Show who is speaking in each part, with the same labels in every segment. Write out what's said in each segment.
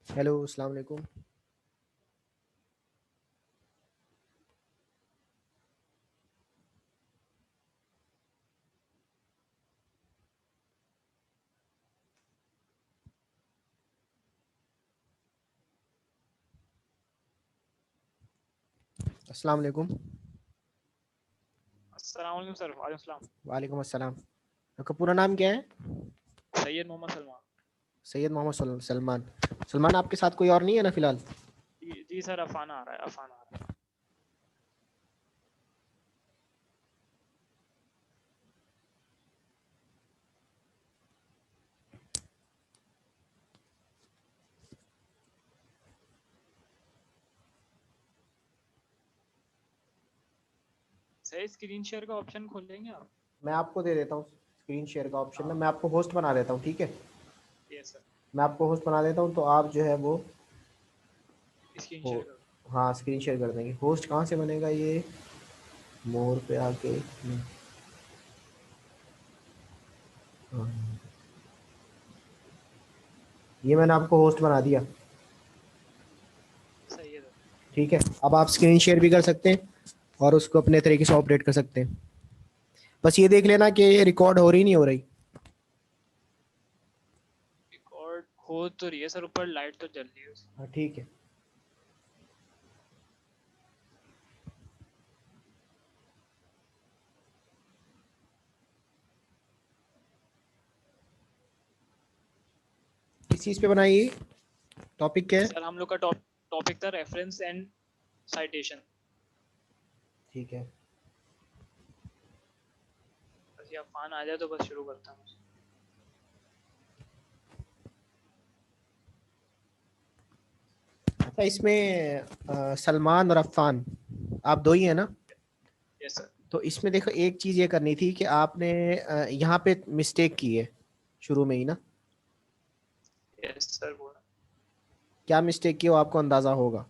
Speaker 1: Hello, अस्सलाम वालेकुम। अस्सलाम वालेकुम।
Speaker 2: अस्सलाम वालेकुम सर। वालेकुम सलाम।
Speaker 1: वालेकुम अस्सलाम। आपका पूरा नाम क्या है?
Speaker 2: सैयद मोहम्मद सलमान।
Speaker 1: सैयद मोहम्मद सलमान। सलमान, आपके साथ कोई और नहीं है ना फिलहाल?
Speaker 2: जी सर, अफान आ रहा है, अफान आ रहा है। सही, स्क्रीन शेयर का ऑप्शन खोलेंगे आप?
Speaker 1: मैं आपको दे देता हूँ स्क्रीन शेयर का ऑप्शन। ना,
Speaker 2: हाँ।
Speaker 1: मैं आपको होस्ट बना देता हूँ, ठीक है?
Speaker 2: Yes sir.
Speaker 1: मैं आपको होस्ट बना देता हूँ, तो आप जो है वो
Speaker 2: स्क्रीन
Speaker 1: हो।
Speaker 2: शेयर कर।
Speaker 1: हाँ, स्क्रीन शेयर कर देंगे। होस्ट कहाँ से बनेगा ये? मोर पे आके। हाँ, ये मैंने आपको होस्ट बना दिया।
Speaker 2: सही है सर।
Speaker 1: ठीक है, अब आप स्क्रीन शेयर भी कर सकते हैं और उसको अपने तरीके से ऑपरेट कर सकते हैं। बस ये देख लेना कि ये रिकॉर्ड हो रही नहीं हो रही।
Speaker 2: रिकॉर्ड हो तो रही है सर, ऊपर लाइट तो जल रही है उसकी।
Speaker 1: हाँ, ठीक है। किस चीज़ पे बनाइए? टॉपिक क्या है?
Speaker 2: सर हम लोग का टॉपिक था रेफरेंस एंड साइटेशन।
Speaker 1: ठीक है।
Speaker 2: बस ये अफान आ जाए तो बस शुरू करता हूँ।
Speaker 1: अच्छा, इसमें सलमान और अफ़ान, आप दो ही हैं ना?
Speaker 2: Yes sir.
Speaker 1: तो इसमें देखो, एक चीज़ ये करनी थी कि आपने यहाँ पे मिस्टेक की है शुरू में ही ना।
Speaker 2: यस सर, बोला।
Speaker 1: क्या मिस्टेक की, वो आपको अंदाज़ा होगा।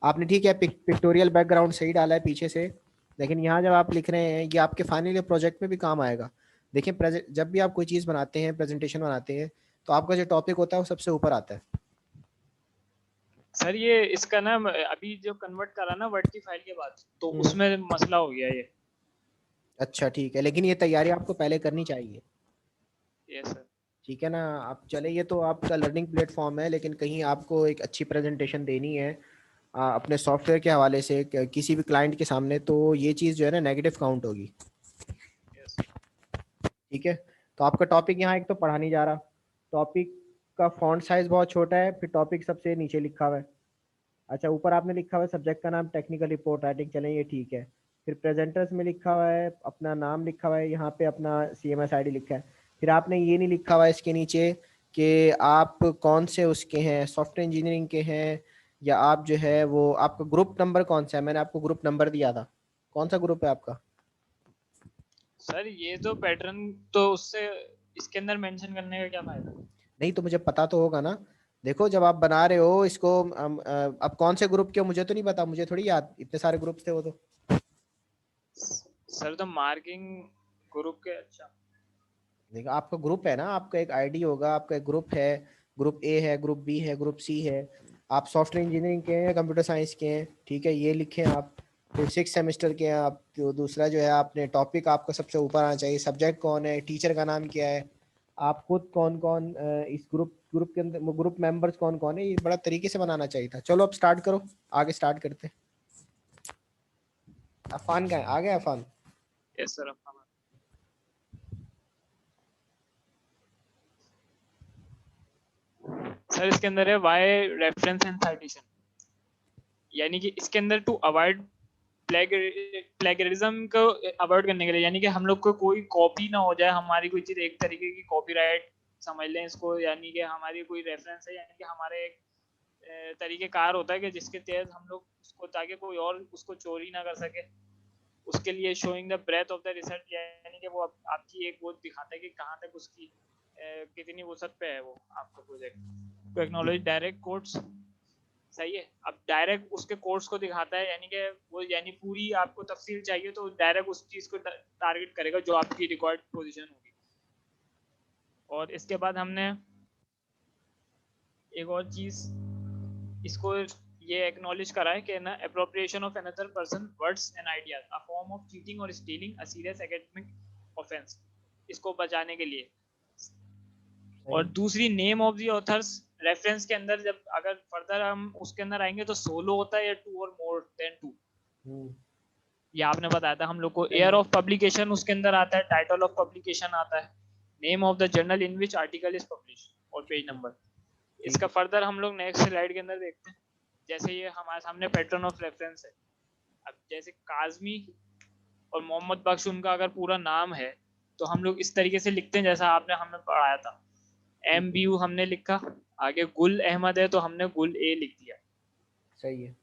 Speaker 1: आपने ठीक है, पिक्टोरियल बैकग्राउंड सही डाला है पीछे से, लेकिन यहाँ जब आप लिख रहे हैं, ये आपके फाइनल ईयर प्रोजेक्ट में भी काम आएगा। देखिए, जब भी आप कोई चीज़ बनाते हैं, प्रेजेंटेशन बनाते हैं, तो आपका जो टॉपिक होता है वो सबसे ऊपर आता है।
Speaker 2: सर ये इसका ना अभी जो कन्वर्ट करा ना वर्ड की फाइल के बाद, तो
Speaker 1: हम्म।
Speaker 2: उसमें मसला हो गया ये।
Speaker 1: अच्छा, ठीक है, लेकिन ये तैयारी आपको पहले करनी चाहिए।
Speaker 2: Yes sir.
Speaker 1: ठीक है ना? आप चले, ये तो आपका लर्निंग प्लेटफॉर्म है, लेकिन कहीं आपको एक अच्छी प्रेजेंटेशन देनी है अपने सॉफ्टवेयर के हवाले से किसी भी क्लाइंट के सामने, तो ये चीज़ जो है ना नेगेटिव काउंट होगी।
Speaker 2: यस।
Speaker 1: ठीक है। तो आपका टॉपिक यहाँ एक तो पढ़ा नहीं जा रहा। टॉपिक का फॉन्ट साइज बहुत छोटा है, फिर टॉपिक सबसे नीचे लिखा हुआ है। अच्छा, ऊपर आपने लिखा हुआ है सब्जेक्ट का नाम टेक्निकल रिपोर्ट राइटिंग, चलें ये ठीक है। फिर प्रेजेंटर्स में लिखा हुआ है अपना नाम, लिखा हुआ है यहाँ पे अपना CMS ID लिखा है। फिर आपने ये नहीं लिखा हुआ है इसके नीचे कि आप कौन से उसके हैं, सॉफ्टवेयर इंजीनियरिंग के हैं, या आप जो है वो आपका ग्रुप नंबर कौन सा है। मैंने आपको ग्रुप नंबर दिया था, कौन सा ग्रुप है आपका?
Speaker 2: सर ये तो पैटर्न, तो उससे इसके अंदर मेंशन करने का क्या फायदा?
Speaker 1: नहीं तो मुझे पता तो होगा ना। देखो, जब आप बना रहे हो इसको, अब कौन से ग्रुप के हो मुझे तो नहीं पता, मुझे थोड़ी याद, इतने सारे ग्रुप थे वो तो।
Speaker 2: सर तो मार्किंग ग्रुप के, अच्छा।
Speaker 1: देखो, आपका ग्रुप है ना, आपका एक ID होगा, आपका एक ग्रुप है। ग्रुप A है, ग्रुप B है, ग्रुप C है। आप सॉफ्टवेयर इंजीनियरिंग के हैं या कंप्यूटर साइंस के हैं, ठीक है, ये लिखें आप। फिर 6 सेमेस्टर के हैं आप। तो दूसरा जो है, आपने टॉपिक आपका सबसे ऊपर आना चाहिए, सब्जेक्ट कौन है, टीचर का नाम क्या है, आप खुद कौन कौन इस ग्रुप ग्रुप के अंदर, ग्रुप मेंबर्स कौन कौन है, ये बड़ा तरीके से बनाना चाहिए था। चलो अब स्टार्ट करो, आगे स्टार्ट करते हैं। अफान का है, आ गया अफान?
Speaker 2: Yes sir. सर इसके अंदर है वाई रेफरेंस एंड साइटेशन, यानी कि इसके अंदर टू अवॉइड प्लेगरिज्म को अवॉइड करने के लिए, यानी कि हम लोग को कोई कॉपी ना हो जाए, हमारी कोई चीज एक तरीके की कॉपीराइट समझ लें इसको, यानी कि हमारी कोई रेफरेंस है, यानी कि हमारे एक तरीके कार होता है कि जिसके तहत हम लोग उसको, ताकि कोई और उसको चोरी ना कर सके, उसके लिए showing the breadth of the research, यानी कि वो आपकी एक वो दिखाता है कि कहाँ तक उसकी कितनी वसत पे है वो आपका project. To acknowledge direct quotes, सही है। अब डायरेक्ट उसके कोड्स को दिखाता है, यानी कि वो, यानी पूरी आपको तफसील चाहिए तो डायरेक्ट उस चीज को टारगेट करेगा जो आपकी रिक्वायर्ड पोजीशन होगी। और इसके बाद हमने एक और चीज इसको ये एक्नॉलेज करा है कि ना appropriation of another person words and ideas a form of cheating और stealing a serious academic offense, इसको बचाने के लिए। और
Speaker 1: सही।
Speaker 2: दूसरी name of the authors reference के अंदर जब अगर फर्दर हम उसके अंदर आएंगे तो सोलो होता है या टू और मोर देन टू,
Speaker 1: हम्म।
Speaker 2: ये आपने बताया था हम लोग को।
Speaker 1: सही
Speaker 2: ईयर
Speaker 1: है।
Speaker 2: ऑफ पब्लिकेशन उसके अंदर आता है, टाइटल ऑफ पब्लिकेशन आता है, name of the journal in which article is publish और पेज
Speaker 1: ठीक है।
Speaker 2: नंबर।
Speaker 1: ठीक
Speaker 2: इसका
Speaker 1: है।
Speaker 2: फर्दर हम लोग नेक्स्ट स्लाइड के अंदर देखते हैं। जैसे ये हमारे सामने पैटर्न ऑफ रेफरेंस है। अब जैसे काजमी और मोहम्मद बख्श उनका अगर पूरा नाम है तो हम लोग इस तरीके से लिखते हैं जैसा आपने हमें पढ़ाया था।
Speaker 1: ठीक
Speaker 2: एम
Speaker 1: है।
Speaker 2: बी यू हमने लिखा, आगे गुल अहमद है तो हमने गुल ए लिख दिया।
Speaker 1: सही है।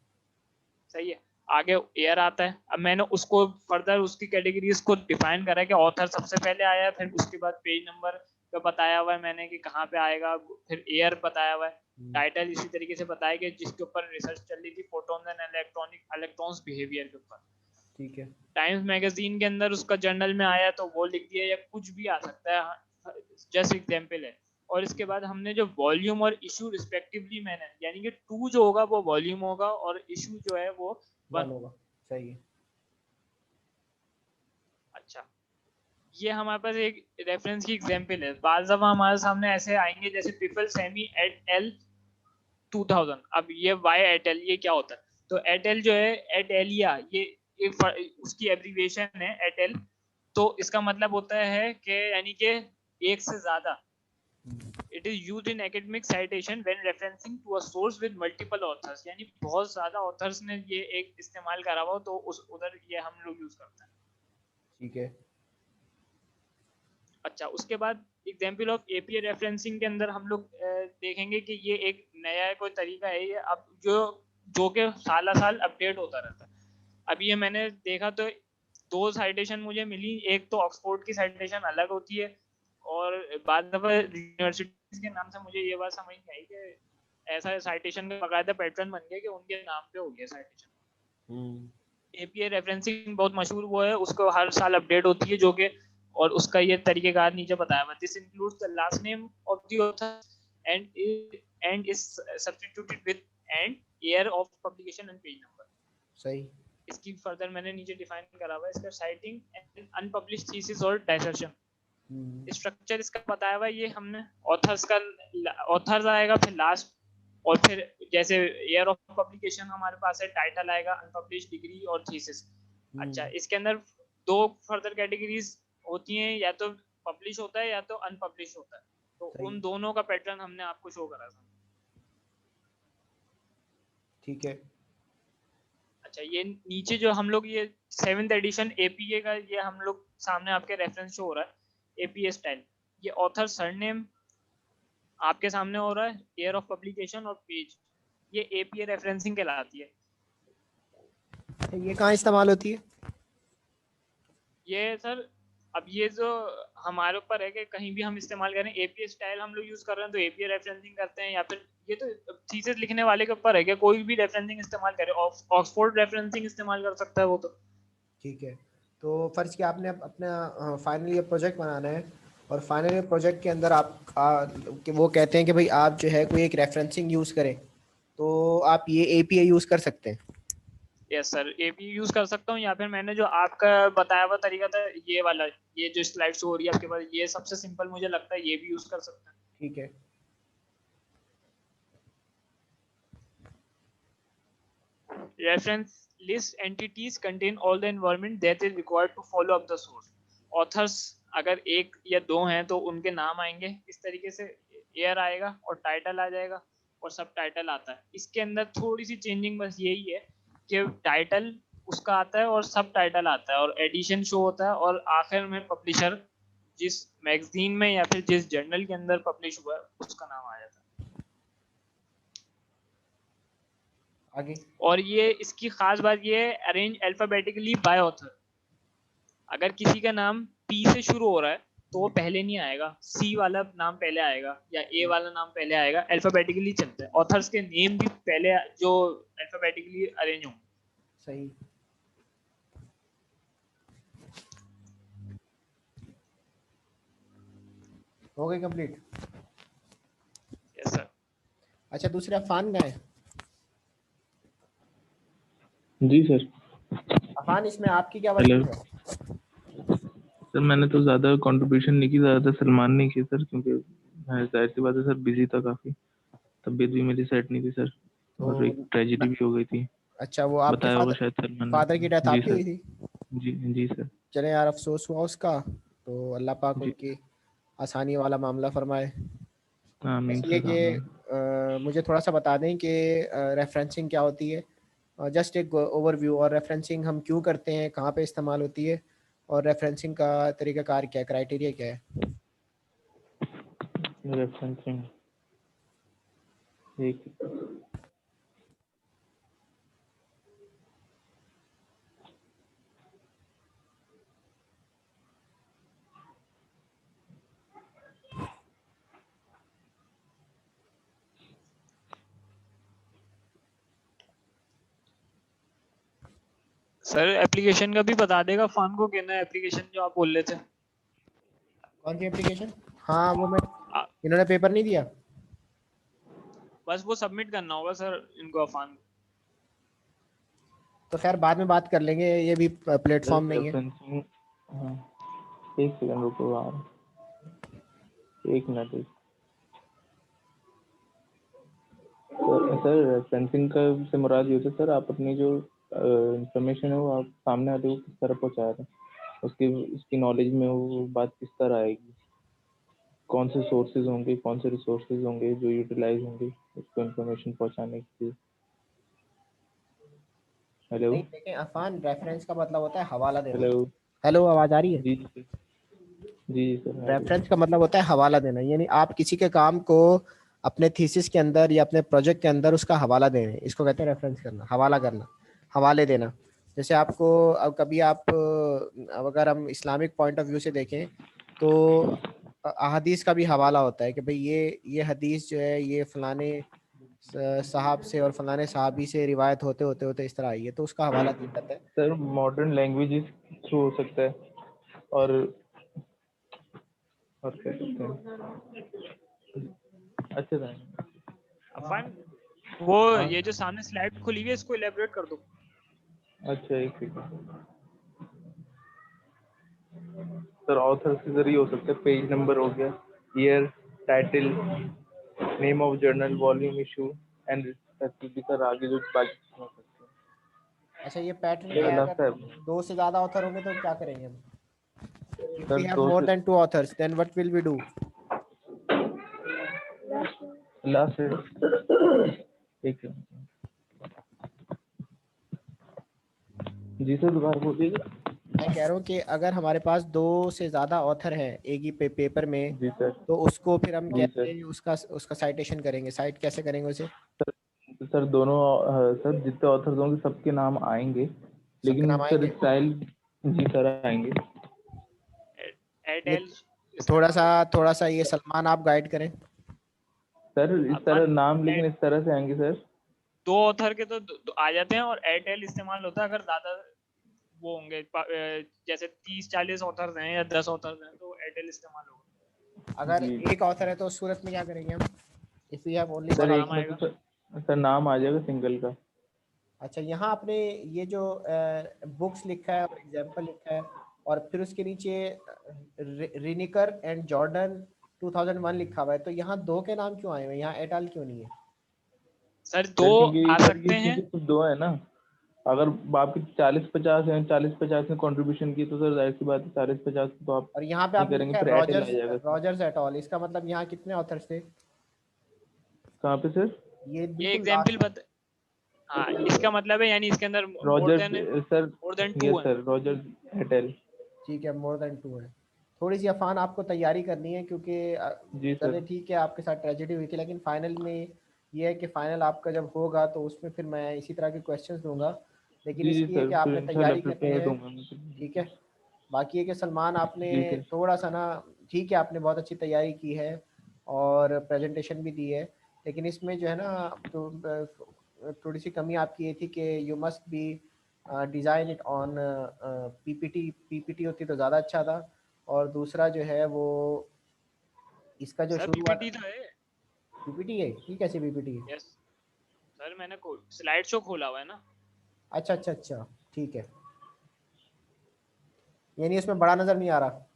Speaker 2: सही है। आगे एयर आता है, अब मैंने उसको फर्दर उसकी कैटेगरीज को डिफाइन करा है कि ऑथर सबसे पहले आया है, फिर उसके बाद पेज नंबर का बताया हुआ है मैंने कि कहाँ पे आएगा, फिर एयर बताया हुआ है, टाइटल इसी तरीके से बताया कि जिसके ऊपर रिसर्च चल रही थी फोटोन एंड इलेक्ट्रॉन्स बिहेवियर के ऊपर।
Speaker 1: ठीक है।
Speaker 2: टाइम्स मैगजीन के अंदर उसका जर्नल में आया तो वो लिख दिया, या कुछ भी आ सकता है, जस्ट एग्जाम्पल है। और इसके बाद हमने जो वॉल्यूम और इशू रिस्पेक्टिवली मैंने, यानी कि टू जो होगा वो वॉल्यूम होगा और इशू जो है वो वन
Speaker 1: वन होगा।
Speaker 2: होगा।
Speaker 1: सही है।
Speaker 2: अच्छा, ये हमारे पास एक रेफरेंस की एग्जांपल है। बाज़ दफा हमारे सामने ऐसे आएंगे जैसे पीपल सेमी एट एल 2000। अब ये वाई एट एल ये क्या होता है? तो एट एल जो है एट एलिया, ये उसकी एब्रीविएशन है एट एल। तो इसका मतलब होता है कि यानी कि एक से ज्यादा। It is used in academic citation when referencing to a source with multiple authors, यानी बहुत ज्यादा ऑथर्स ने ये एक इस्तेमाल करा हुआ तो उस उधर ये हम लोग यूज करते हैं।
Speaker 1: ठीक है।
Speaker 2: अच्छा, उसके बाद एग्जाम्पल ऑफ एपीए रेफरेंसिंग के अंदर हम लोग देखेंगे कि ये एक नया कोई तरीका है, ये अब जो जो कि साल साल अपडेट होता रहता है। अभी ये मैंने देखा तो दो साइटेशन मुझे मिली, एक तो ऑक्सफोर्ड की साइटेशन अलग होती है, और बाद यूनिवर्सिटीज के नाम से मुझे ये बात समझ नहीं आई कि ऐसा साइटेशन का बकायदा पैटर्न बन गया कि उनके नाम पे हो गया साइटेशन।
Speaker 1: हम्म।
Speaker 2: एपीए रेफरेंसिंग बहुत मशहूर वो है, उसको हर साल अपडेट होती है जो कि, और उसका ये तरीकेकार नीचे बताया हुआ है। This includes the last name of the author and is substituted with and year of publication and page number.
Speaker 1: सही।
Speaker 2: इसकी फर्दर मैंने नीचे डिफाइन करा हुआ है, इसका साइटिंग एंड अनपब्लिश्ड थीसिस और डायसर्शन।
Speaker 1: हम्म।
Speaker 2: स्ट्रक्चर इसका बताया हुआ है, ये हमने ऑथर्स का, ऑथर्स आएगा, फिर लास्ट, और फिर जैसे ईयर ऑफ पब्लिकेशन हमारे पास है, टाइटल आएगा, अनपब्लिश्ड, डिग्री और थीसिस। अच्छा,
Speaker 1: हम्म।
Speaker 2: इसके अंदर दो फर्दर कैटेगरीज होती हैं, या तो पब्लिश होता है या तो अनपब्लिश होता है। तो
Speaker 1: सही।
Speaker 2: उन दोनों का पैटर्न हमने आपको शो करा था।
Speaker 1: ठीक है।
Speaker 2: अच्छा, ये नीचे जो हम लोग ये 7th एडिशन एपीए का ये हम लोग सामने आपके रेफरेंस शो हो रहा है, एपीए स्टाइल। ये ऑथर सरनेम आपके सामने हो रहा है, ईयर ऑफ पब्लिकेशन और पेज, ये एपीए रेफरेंसिंग कहलाती है।
Speaker 1: ये कहाँ इस्तेमाल होती है?
Speaker 2: ये सर, अब ये जो हमारे ऊपर है कि कहीं भी हम इस्तेमाल करें, एपीए स्टाइल हम लोग यूज कर रहे हैं तो एपीए रेफरेंसिंग करते हैं, या फिर ये तो थीसिस लिखने वाले के ऊपर है कि कोई भी रेफरेंसिंग इस्तेमाल करे, ऑक्सफोर्ड रेफरेंसिंग इस्तेमाल कर सकता है वो तो।
Speaker 1: ठीक है। तो फर्ज किया आपने अपना फाइनल ईयर प्रोजेक्ट बनाना है, और फाइनल ईयर प्रोजेक्ट के अंदर कि वो कहते हैं कि भाई आप जो है कोई एक रेफरेंसिंग यूज़ करें, तो आप ये एपीआई यूज़ कर सकते हैं।
Speaker 2: यस सर, एपीए यूज कर सकता हूँ, या फिर मैंने जो आपका बताया हुआ तरीका था ये वाला, ये जो स्लाइड शो हो रही है आपके पास, ये सबसे सिंपल मुझे लगता है, ये भी यूज कर सकते हैं।
Speaker 1: ठीक है।
Speaker 2: Reference list entities contain all the environment that is required to follow up the source. Authors अगर एक या दो हैं तो उनके नाम आएंगे इस तरीके से, एयर आएगा और टाइटल आ जाएगा और सब टाइटल आता है। इसके अंदर थोड़ी सी चेंजिंग बस यही है कि टाइटल उसका आता है और सब टाइटल आता है और एडिशन शो होता है, और आखिर में पब्लिशर जिस मैगजीन में या फिर जिस जर्नल के अंदर पब्लिश हुआ है उसका नाम आ जाता है।
Speaker 1: आगे।
Speaker 2: और ये इसकी खास बात ये है, अरेंज अल्फाबेटिकली बाय ऑथर। अगर किसी का नाम पी से शुरू हो रहा है तो वो पहले नहीं आएगा, सी वाला नाम पहले आएगा या ए वाला नाम पहले आएगा, अल्फाबेटिकली चलता है। ऑथर्स के नेम भी पहले जो अल्फाबेटिकली अरेंज होंगे।
Speaker 1: सही। हो गई कंप्लीट?
Speaker 2: Yes sir.
Speaker 1: अच्छा, दूसरे अफान का है।
Speaker 3: जी सर।
Speaker 1: अफान, इसमें आपकी क्या
Speaker 3: हेलो
Speaker 1: वर्किंग है?
Speaker 3: सर, मैंने तो ज़्यादा कंट्रीब्यूशन नहीं की, ज़्यादा सलमान ने की सर, क्योंकि मैं जाहिर सी बात है सर बिजी था काफ़ी, तबीयत भी मेरी सेट नहीं थी सर, और एक
Speaker 1: तो
Speaker 3: ट्रेजिडी भी हो गई थी।
Speaker 1: अच्छा, वो आपके
Speaker 3: बताया होगा
Speaker 1: फादर
Speaker 3: शायद सलमान
Speaker 1: फादर की डेथ
Speaker 3: ने। जी
Speaker 1: आपकी
Speaker 3: सर।
Speaker 1: हुई थी?
Speaker 3: जी जी सर।
Speaker 1: चले यार, अफसोस हुआ उसका। तो अल्लाह पाक
Speaker 3: जी
Speaker 1: उनकी आसानी वाला मामला फरमाए।
Speaker 3: आमीन
Speaker 1: इसलिए
Speaker 3: सर
Speaker 1: कि
Speaker 3: आमीन।
Speaker 1: मुझे थोड़ा सा बता दें कि रेफरेंसिंग क्या होती है, जस्ट एक ओवरव्यू, और रेफरेंसिंग हम क्यों करते हैं, कहाँ पे इस्तेमाल होती है, और रेफरेंसिंग का तरीक़ाकार क्या है, क्राइटेरिया क्या है।
Speaker 3: रेफरेंसिंग एक।
Speaker 2: सर एप्लीकेशन का भी बता देगा फान को, कहना है एप्लीकेशन जो आप बोल रहे थे।
Speaker 1: कौन सी एप्लीकेशन? हाँ, वो मैं,
Speaker 2: आ,
Speaker 1: इन्होंने पेपर नहीं दिया।
Speaker 2: बस वो सबमिट करना होगा सर इनको, अफान।
Speaker 1: तो खैर बाद में बात कर लेंगे, ये भी
Speaker 3: सर
Speaker 1: प्लेटफॉर्म नहीं है।
Speaker 3: रेफरेंसिंग, हाँ, एक सेकंड रुको यार, एक मिनट। सर रेफरेंसिंग का से मुराद ये होता है सर, आप अपनी जो इंफॉर्मेशन है वो आप सामने वाले को किस तरह पहुंचा रहे हैं, उसकी उसकी नॉलेज में वो बात किस तरह आएगी, कौन से सोर्सेज होंगे, कौन से रिसोर्सेज होंगे जो यूटिलाइज होंगे उसको इन्फॉर्मेशन पहुंचाने के लिए। हेलो।
Speaker 1: नहीं, देखें अफान, रेफरेंस का मतलब होता है हवाला देना।
Speaker 3: हेलो।
Speaker 1: हेलो, आवाज़ आ रही है?
Speaker 3: जी जी सर। जी जी सर, आ रही है।
Speaker 1: रेफरेंस का मतलब होता है हवाला देना, यानी आप किसी के काम को अपने थीसिस के अंदर या अपने प्रोजेक्ट के अंदर उसका हवाला देना, इसको कहते हैं रेफरेंस करना, हवाला करना, हवाले देना। जैसे आपको अब कभी आप अब अगर हम इस्लामिक पॉइंट ऑफ व्यू से देखें तो अहादीस का भी हवाला होता है कि भाई ये हदीस जो है ये फलाने साहब से और फलाने साहबी से रिवायत होते होते होते इस तरह आई है, तो उसका हवाला दिया जाता है।
Speaker 3: सर मॉडर्न लैंग्वेजेस थ्रू हो सकता है, और कह सकते हैं अच्छे था।
Speaker 2: अफान, वो
Speaker 3: हाँ
Speaker 2: ये जो सामने स्लाइड खुली हुई है इसको इलेबोरेट कर दो।
Speaker 3: अच्छा, एक सेकंड सर। ऑथर से जरिए हो सकता है, पेज नंबर हो गया, year, title, name of journal, volume, issue and respectively sir आगे जो बाकी हो सकते
Speaker 1: अच्छा, ये पैटर्न
Speaker 3: हैं।
Speaker 1: क्या है,
Speaker 3: लास्ट
Speaker 1: अगर
Speaker 3: है
Speaker 1: दो से ज्यादा ऑथर होंगे तो क्या करेंगे हम? If we
Speaker 3: सर,
Speaker 1: have
Speaker 3: दो
Speaker 1: more
Speaker 3: से
Speaker 1: than two authors, then what will we do?
Speaker 3: Last है, एक सेकंड। जी सर, दोबारा बोलिएगा।
Speaker 1: मैं कह रहा हूँ कि अगर हमारे पास दो से ज़्यादा ऑथर हैं एक ही पेपर में,
Speaker 3: जी सर।
Speaker 1: तो उसको फिर हम
Speaker 3: जी
Speaker 1: कैसे
Speaker 3: सर।
Speaker 1: उसका उसका साइटेशन करेंगे, साइट कैसे करेंगे उसे?
Speaker 3: सर दोनों सर जितने ऑथर्स होंगे सबके नाम आएंगे,
Speaker 1: सबके
Speaker 3: लेकिन
Speaker 1: नाम
Speaker 3: सर
Speaker 1: आएंगे?
Speaker 3: स्टाइल। जी सर आएंगे।
Speaker 1: ये
Speaker 2: एयरटेल
Speaker 1: थोड़ा
Speaker 2: इस्तेमाल
Speaker 1: सा
Speaker 2: होगा।
Speaker 1: थोड़ा सा ये सलमान आप गाइड करें।
Speaker 3: सर इस
Speaker 2: अफान,
Speaker 3: तरह नाम, लेकिन इस तरह से आएंगे सर।
Speaker 2: दो ऑथर के तो आ जाते हैं, और एयरटेल इस्तेमाल होता है अगर ज्यादा वो होंगे, जैसे 30-40 ऑथर्स हैं या 10 ऑथर्स हैं तो एयरटेल इस्तेमाल होगा।
Speaker 1: अगर
Speaker 3: जी
Speaker 1: एक ऑथर है तो उस सूरत में क्या करेंगे हम, if we have only
Speaker 3: sir,
Speaker 1: one
Speaker 3: एक
Speaker 2: नाम
Speaker 1: ऑथर?
Speaker 3: में तो
Speaker 2: आएगा।
Speaker 3: सर नाम आ जाएगा सिंगल का।
Speaker 1: अच्छा, यहाँ आपने ये जो बुक्स लिखा है और एग्जाम्पल लिखा है, और फिर उसके नीचे रिनिकर एंड जॉर्डन 2001 लिखा हुआ है, तो यहाँ दो के नाम क्यों आए हुए हैं, यहाँ एटाल क्यों नहीं है?
Speaker 2: सर दो
Speaker 3: सर क्योंकि
Speaker 2: आ
Speaker 3: सर
Speaker 2: सकते
Speaker 3: ये
Speaker 2: हैं।
Speaker 3: क्योंकि सिर्फ दो है ना, अगर आपकी 40-50 है, 40-50 में कंट्रीब्यूशन की, तो सर जाहिर सी बात है 40-50 तो आप
Speaker 1: और यहाँ पे
Speaker 3: नहीं
Speaker 1: आपने
Speaker 3: करेंगे,
Speaker 1: लिखा है
Speaker 3: फिर एयरटेल आ
Speaker 1: रॉजर्स
Speaker 3: जाएगा सर।
Speaker 1: रॉजर्स एट ऑल, इसका मतलब यहाँ कितने ऑथर्स थे?
Speaker 3: कहाँ पे सर?
Speaker 1: ये
Speaker 2: ये
Speaker 1: बिल्कुल
Speaker 2: एग्जाम्पल
Speaker 1: लास्ट।
Speaker 2: बता। हाँ, इसका मतलब है यानी इसके अंदर
Speaker 3: Roger sir.
Speaker 2: More than
Speaker 3: yes
Speaker 2: 2 है।
Speaker 3: Sir, Roger Airtel.
Speaker 1: ठीक है, मोर देन टू है। थोड़ी सी अफान आपको तैयारी करनी है, क्योंकि
Speaker 3: जी
Speaker 1: चले
Speaker 3: सर।
Speaker 1: ठीक है आपके साथ ट्रेजेडी हुई थी, लेकिन फाइनल में ये है कि फाइनल आपका जब होगा तो उसमें फिर मैं इसी तरह के क्वेश्चंस दूंगा, लेकिन
Speaker 3: जी जी
Speaker 1: इसलिए
Speaker 3: सर,
Speaker 1: कि
Speaker 3: फिर
Speaker 1: आपने
Speaker 3: इंशाल्लाह
Speaker 1: तैयारी करनी
Speaker 3: प्रिपेयर्ड
Speaker 1: है।
Speaker 3: हूँ मैं तो।
Speaker 1: ठीक है। बाकी है कि सलमान, आपने
Speaker 3: जी सर।
Speaker 1: थोड़ा सा ना, ठीक है आपने बहुत अच्छी तैयारी की है और प्रेजेंटेशन भी दी है, लेकिन इसमें जो है ना, तो थोड़ी सी कमी आपकी ये थी कि you must be design it on PPT. PPT होती तो ज़्यादा अच्छा था। और दूसरा जो है वो इसका जो
Speaker 2: सर
Speaker 1: शुरू हुआ,
Speaker 2: पीपीटी तो है।
Speaker 1: पीपीटी है? ये कैसे पीपीटी है?
Speaker 2: यस सर, मैंने स्लाइड शो खोला हुआ है ना।
Speaker 1: अच्छा अच्छा अच्छा, ठीक है। यानी इसमें बड़ा नजर नहीं आ रहा?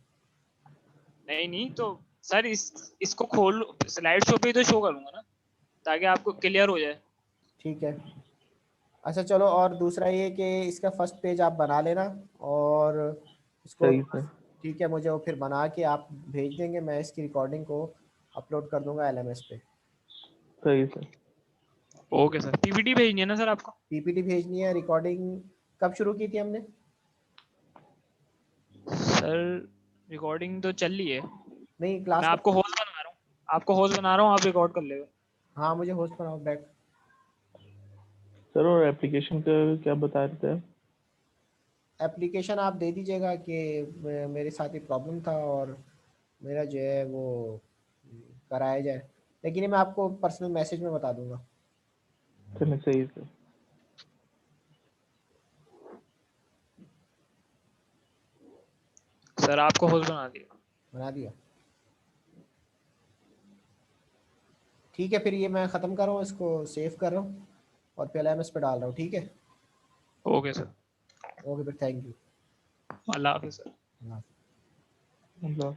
Speaker 2: नहीं नहीं, तो सर इसको खोल, स्लाइड शो पे तो शो करूंगा ना, ताकि आपको क्लियर हो जाए।
Speaker 1: ठीक है। अच्छा चलो, और दूसरा ये कि इसका फर्स्ट पेज आप बना लेना और इसको,
Speaker 3: सही सर।
Speaker 1: ठीक है, मुझे वो फिर बना के आप भेज देंगे, मैं इसकी रिकॉर्डिंग को अपलोड कर दूंगा LMS पे।
Speaker 3: सही सर।
Speaker 1: ठीक
Speaker 2: ओके सर, पीपीटी भेजनी है ना सर आपको?
Speaker 1: पीपीटी भेजनी है। रिकॉर्डिंग कब शुरू की थी हमने?
Speaker 2: सर रिकॉर्डिंग तो चल रही है,
Speaker 1: नहीं, क्लास
Speaker 2: मैं
Speaker 1: कब?
Speaker 2: आपको होस्ट बना रहा हूँ, आपको होस्ट बना रहा हूँ, आप रिकॉर्ड कर लेगा।
Speaker 1: हाँ, मुझे होस्ट बनाओ बैक।
Speaker 3: सर और एप्लीकेशन का क्या बता रहे थे आप?
Speaker 1: एप्लीकेशन आप दे दीजिएगा कि मेरे साथ ही प्रॉब्लम था और मेरा जो है वो कराया जाए, लेकिन ये मैं आपको पर्सनल मैसेज में बता दूंगा।
Speaker 3: चलिए सही है सर।
Speaker 2: सर आपको होस्ट बना दिया।
Speaker 1: बना दिया? ठीक है, फिर ये मैं ख़त्म कर रहा हूँ, इसको सेव कर रहा हूँ और फिर LMS पे डाल रहा हूँ। ठीक है,
Speaker 2: ओके सर,
Speaker 1: ओके फिर, थैंक यू।
Speaker 2: अल्लाह हाफिज़ सर।
Speaker 3: मतलब